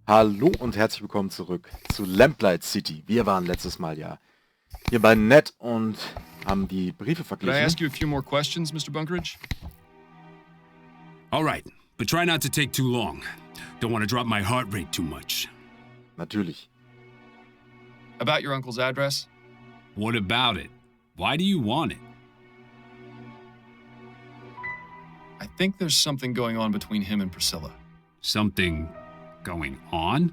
Hallo und herzlich willkommen zurück zu Lamplight City. Wir waren letztes Mal ja hier bei Ned und haben die Briefe Could I verglichen. ask you a few more questions, Mr. Bunkeridge? All right, but try not to take too long. Don't want to drop my heart rate too much. Natürlich. About your uncle's address? What about it? Why do you want it? I think there's something going on between him and Priscilla. Something going on?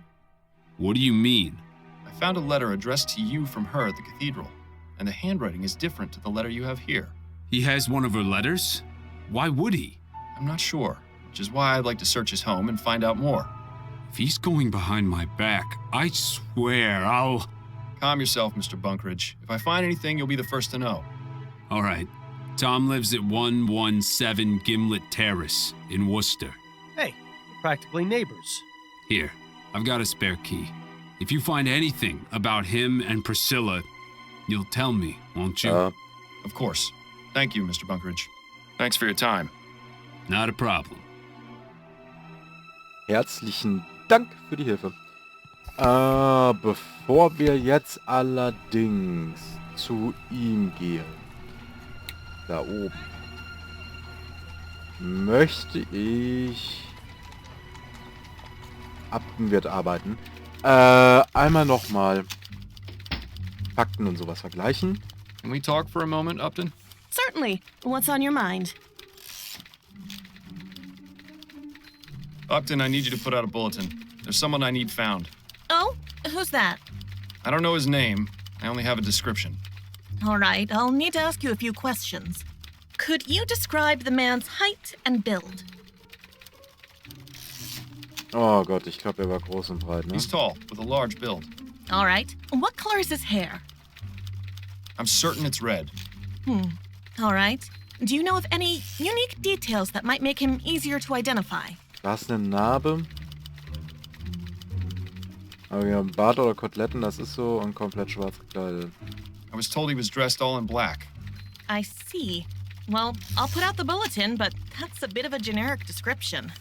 What do you mean? I found a letter addressed to you from her at the cathedral, and the handwriting is different to the letter you have here. He has one of her letters? Why would he? I'm not sure, which is why I'd like to search his home and find out more. If he's going behind my back, I swear I'll... Calm yourself, Mr. Bunkeridge. If I find anything, you'll be the first to know. All right. Tom lives at 117 Gimlet Terrace in Worcester. Hey, we're practically neighbors. Here, I've got a spare key. If you find anything about him and Priscilla, you'll tell me, won't you? Of course. Thank you, Mr. Bunkeridge. Thanks for your time. Not a problem. Herzlichen Dank für die Hilfe. Bevor wir jetzt allerdings zu ihm gehen, da oben, möchte ich Upton wird arbeiten. Einmal nochmal Fakten und sowas vergleichen. Can we talk for a moment, Upton? Certainly. What's on your mind? Upton, I need you to put out a bulletin. There's someone I need found. Oh, who's that? I don't know his name. I only have a description. All right, I'll need to ask you a few questions. Could you describe the man's height and build? Oh Gott, ich glaube, er war groß und breit, ne? He's tall, with a large build. All right. What color is his hair? I'm certain it's red. All right. Do you know of any unique details that might make him easier to identify? Da ist eine Narbe. Aber wir haben Bart oder Koteletten, das ist so, und komplett schwarz gekleidet. I was told he was dressed all in black. I see. Well, I'll put out the bulletin, but that's a bit of a generic description.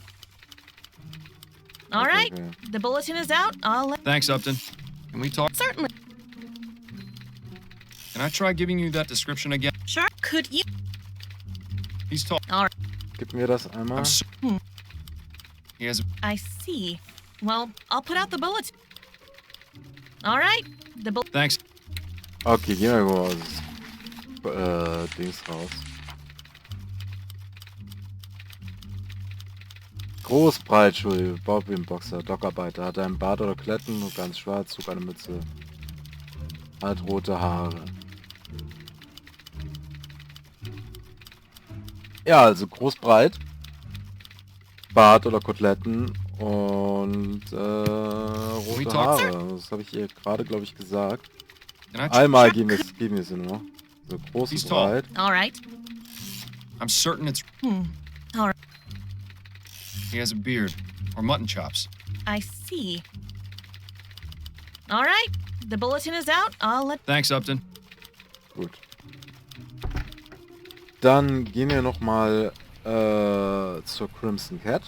All right. Okay. The bulletin is out. I'll let... Thanks, Upton. Can we talk? Certainly. Can I try giving you that description again? Sure. Could you... He's tall. All right. Gib mir das einmal. He has a... I see. Well, I'll put out the bulletin. All right. The bulletin... Thanks. Okay, gehen wir mal aus Dings raus. Groß, breit, Entschuldigung, baut wie ein Boxer, Dockarbeiter, hat einen Bart oder Kletten, ganz schwarz, trug eine Mütze, hat rote Haare. Ja, also groß, breit, Bart oder Koteletten und rote Haare. Das habe ich hier gerade, glaube ich, gesagt. Einmal geben wir es nur. So groß und breit. All right. I'm certain it's... All right. He has a beard, or mutton chops. I see. All right. The bulletin is out. I'll let... Thanks, Upton. Gut. Dann gehen wir nochmal zur Crimson Cat.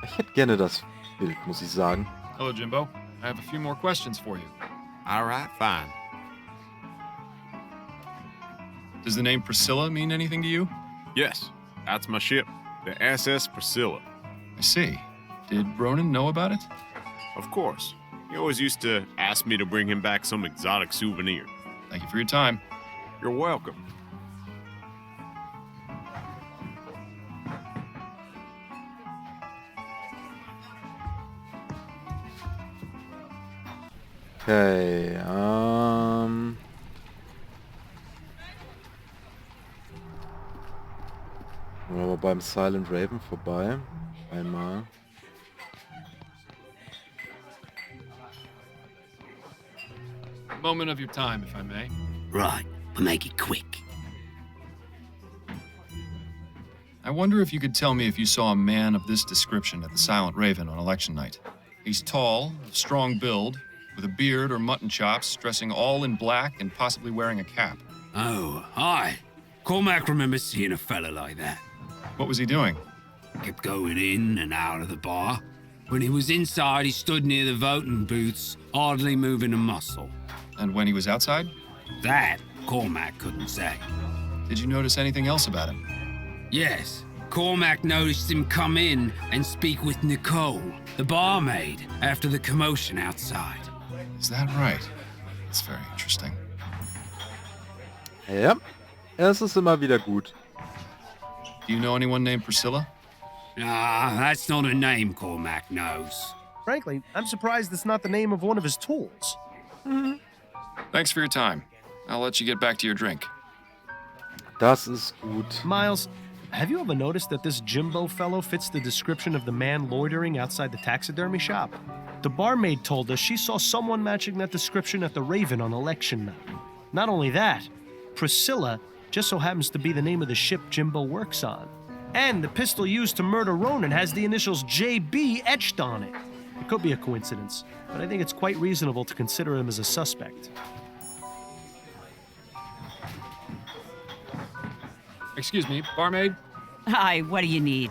Ich hätte gerne das Bild, muss ich sagen. Hello, Jimbo. I have a few more questions for you. All right, fine. Does the name Priscilla mean anything to you? Yes, that's my ship, the SS Priscilla. I see. Did Ronan know about it? Of course. He always used to ask me to bring him back some exotic souvenir. Thank you for your time. You're welcome. Okay, aber beim Silent Raven vorbei. Einmal. Moment of your time, if I may. Right, but make it quick. I wonder if you could tell me if you saw a man of this description at the Silent Raven on election night. He's tall, of strong build, with a beard or mutton chops, dressing all in black and possibly wearing a cap. Oh, hi. Cormac remembers seeing a fella like that. What was he doing? Kept going in and out of the bar. When he was inside, he stood near the voting booths, hardly moving a muscle. And when he was outside? That, Cormac couldn't say. Did you notice anything else about him? Yes, Cormac noticed him come in and speak with Nicole, the barmaid, after the commotion outside. Is that right? That's very interesting. Ja, es ist immer wieder gut. Do you know anyone named Priscilla? Ah, that's not a name Cormac knows. Frankly, I'm surprised it's not the name of one of his tools. Thanks for your time. I'll let you get back to your drink. Das ist gut. Miles, have you ever noticed that this Jimbo fellow fits the description of the man loitering outside the taxidermy shop? The barmaid told us she saw someone matching that description at the Raven on election night. Not only that, Priscilla just so happens to be the name of the ship Jimbo works on. And the pistol used to murder Ronan has the initials JB etched on it. It could be a coincidence, but I think it's quite reasonable to consider him as a suspect. Excuse me, barmaid? Hi, what do you need?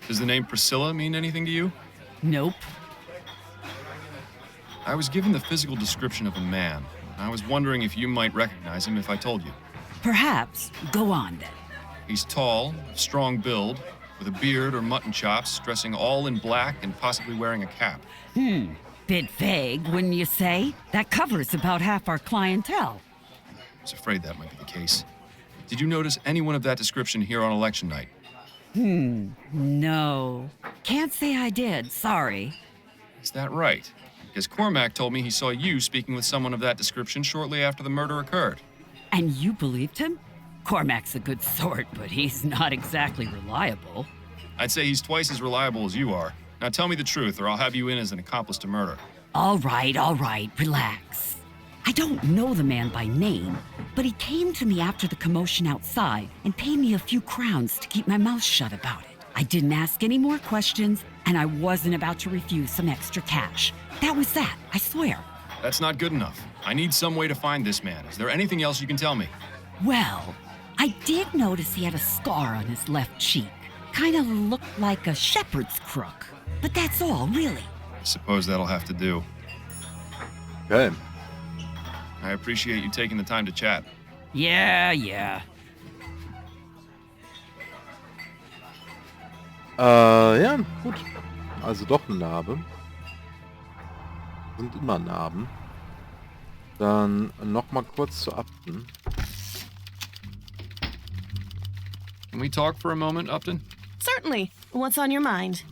Does the name Priscilla mean anything to you? Nope. I was given the physical description of a man. I was wondering if you might recognize him if I told you. Perhaps. Go on, then. He's tall, of strong build, with a beard or mutton chops, dressing all in black and possibly wearing a cap. Bit vague, wouldn't you say? That covers about half our clientele. I was afraid that might be the case. Did you notice anyone of that description here on election night? No. Can't say I did, sorry. Is that right? Because Cormac told me he saw you speaking with someone of that description shortly after the murder occurred. And you believed him? Cormac's a good sort, but he's not exactly reliable. I'd say he's twice as reliable as you are. Now tell me the truth, or I'll have you in as an accomplice to murder. All right, relax. I don't know the man by name, but he came to me after the commotion outside and paid me a few crowns to keep my mouth shut about it. I didn't ask any more questions, and I wasn't about to refuse some extra cash. That was that, I swear. That's not good enough. I need some way to find this man. Is there anything else you can tell me? Well, I did notice he had a scar on his left cheek. Kind of looked like a shepherd's crook. But that's all, really. I suppose that'll have to do. Okay. I appreciate you taking the time to chat. Yeah. Ja, gut. Also doch eine Narbe. Sind immer Narben. Dann nochmal kurz zu Upton. Can we talk for a moment, Upton? Certainly. What's on your mind?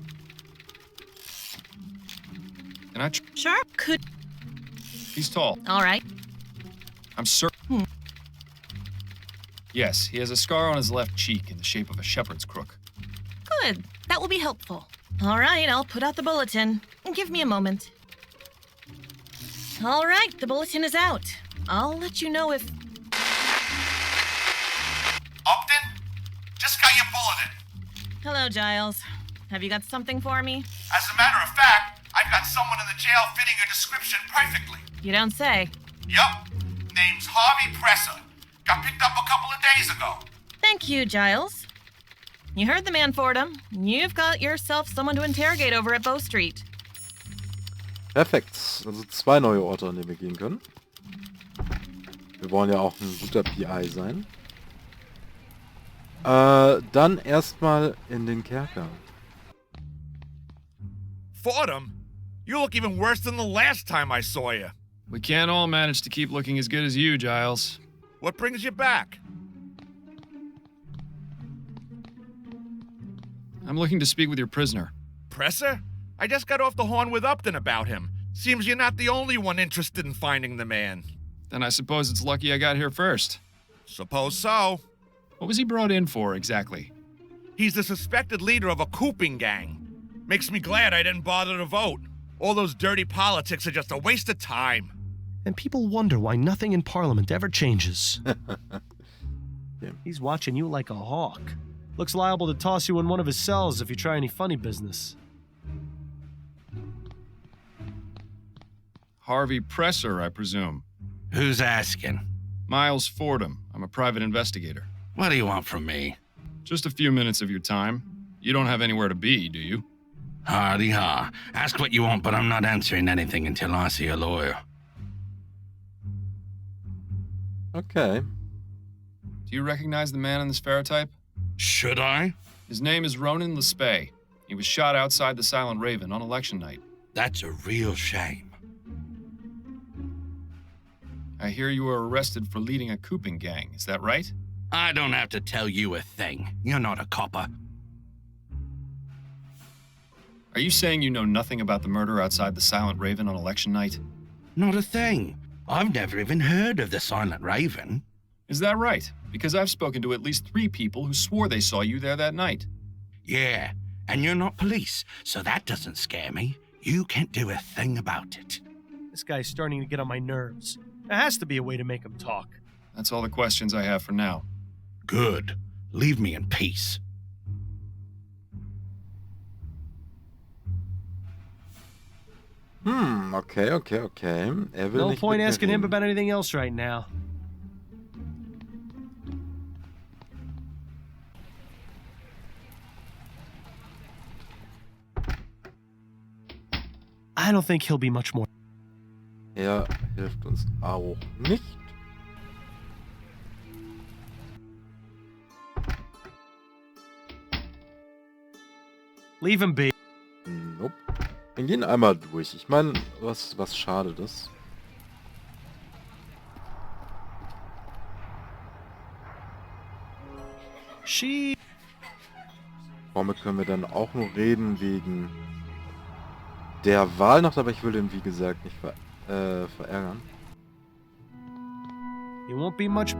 Can I... Sure. Could... He's tall. All right. I'm certain... Yes, he has a scar on his left cheek in the shape of a shepherd's crook. Good. That will be helpful. All right, I'll put out the bulletin. Give me a moment. All right, the bulletin is out. I'll let you know if... Upton? Just got your bulletin. Hello, Giles. Have you got something for me? As a matter of fact, I've got someone in the jail fitting your description perfectly. You don't say. Yup. Name's Harvey Presser. Got picked up a couple of days ago. Thank you, Giles. You heard the man, Fordham. You've got yourself someone to interrogate over at Bow Street. Perfekt. Also 2 neue Orte, an denen wir gehen können. Wir wollen ja auch ein guter PI sein. Dann erstmal in den Kerker. Fordham? You look even worse than the last time I saw you. We can't all manage to keep looking as good as you, Giles. What brings you back? I'm looking to speak with your prisoner. Presser? I just got off the horn with Upton about him. Seems you're not the only one interested in finding the man. Then I suppose it's lucky I got here first. Suppose so. What was he brought in for, exactly? He's the suspected leader of a cooping gang. Makes me glad I didn't bother to vote. All those dirty politics are just a waste of time. And people wonder why nothing in Parliament ever changes. Yeah. He's watching you like a hawk. Looks liable to toss you in one of his cells if you try any funny business. Harvey Presser, I presume. Who's asking? Miles Fordham. I'm a private investigator. What do you want from me? Just a few minutes of your time. You don't have anywhere to be, do you? Hardy ha. Ask what you want, but I'm not answering anything until I see a lawyer. Okay. Do you recognize the man in this ferrotype? Should I? His name is Ronan Lespay. He was shot outside the Silent Raven on election night. That's a real shame. I hear you were arrested for leading a cooping gang. Is that right? I don't have to tell you a thing. You're not a copper. Are you saying you know nothing about the murder outside the Silent Raven on election night? Not a thing. I've never even heard of the Silent Raven. Is that right? Because I've spoken to at least 3 people who swore they saw you there that night. Yeah, and you're not police, so that doesn't scare me. You can't do a thing about it. This guy's starting to get on my nerves. There has to be a way to make him talk. That's all the questions I have for now. Good. Leave me in peace. Okay. Er will No nicht point mit mir asking him reden. about anything else right now. I don't think he'll be much more. Er hilft uns auch nicht. Leave him be. Nope. Wir gehen einmal durch. Ich meine, was schade das. She. Womit können wir dann auch nur reden wegen der Wahlnacht, aber ich will den wie gesagt nicht verärgern. He won't be much.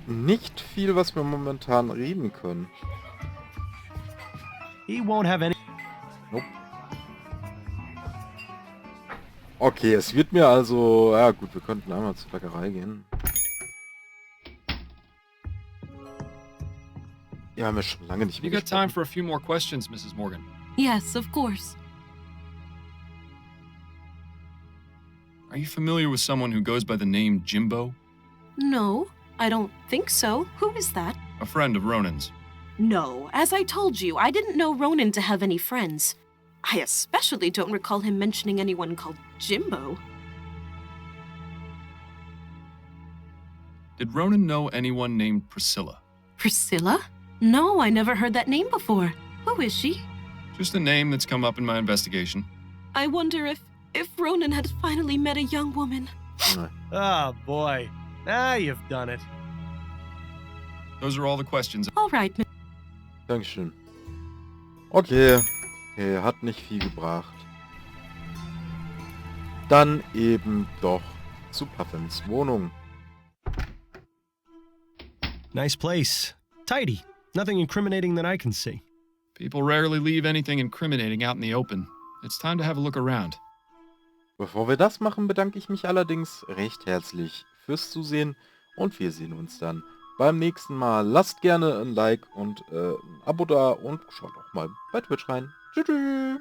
Nicht viel, was wir momentan reden können. He won't have any. Nope. Okay, es wird mir also... Ja gut, wir könnten einmal zur Bäckerei gehen. Ja, haben wir schon lange nicht You mehr got time gesprochen. for a few more questions, Mrs. Morgan? Yes, of course. Are you familiar with someone who goes by the name Jimbo? No, I don't think so. Who is that? A friend of Ronan's. No, as I told you, I didn't know Ronan to have any friends. I especially don't recall him mentioning anyone called Jimbo. Did Ronan know anyone named Priscilla? Priscilla? No, I never heard that name before. Who is she? Just a name that's come up in my investigation. I wonder if Ronan had finally met a young woman. Oh boy. Now you've done it. Those are all the questions. All right, Dankeschön. Okay. Okay, hat nicht viel gebracht. Dann eben doch zu Puffins Wohnung. Nice place. Tidy. Nothing incriminating that I can see. People rarely leave anything incriminating out in the open. It's time to have a look around. Bevor wir das machen, bedanke ich mich allerdings recht herzlich fürs Zusehen und wir sehen uns dann beim nächsten Mal. Lasst gerne ein Like und ein Abo da und schaut auch mal bei Twitch rein. Tschüss.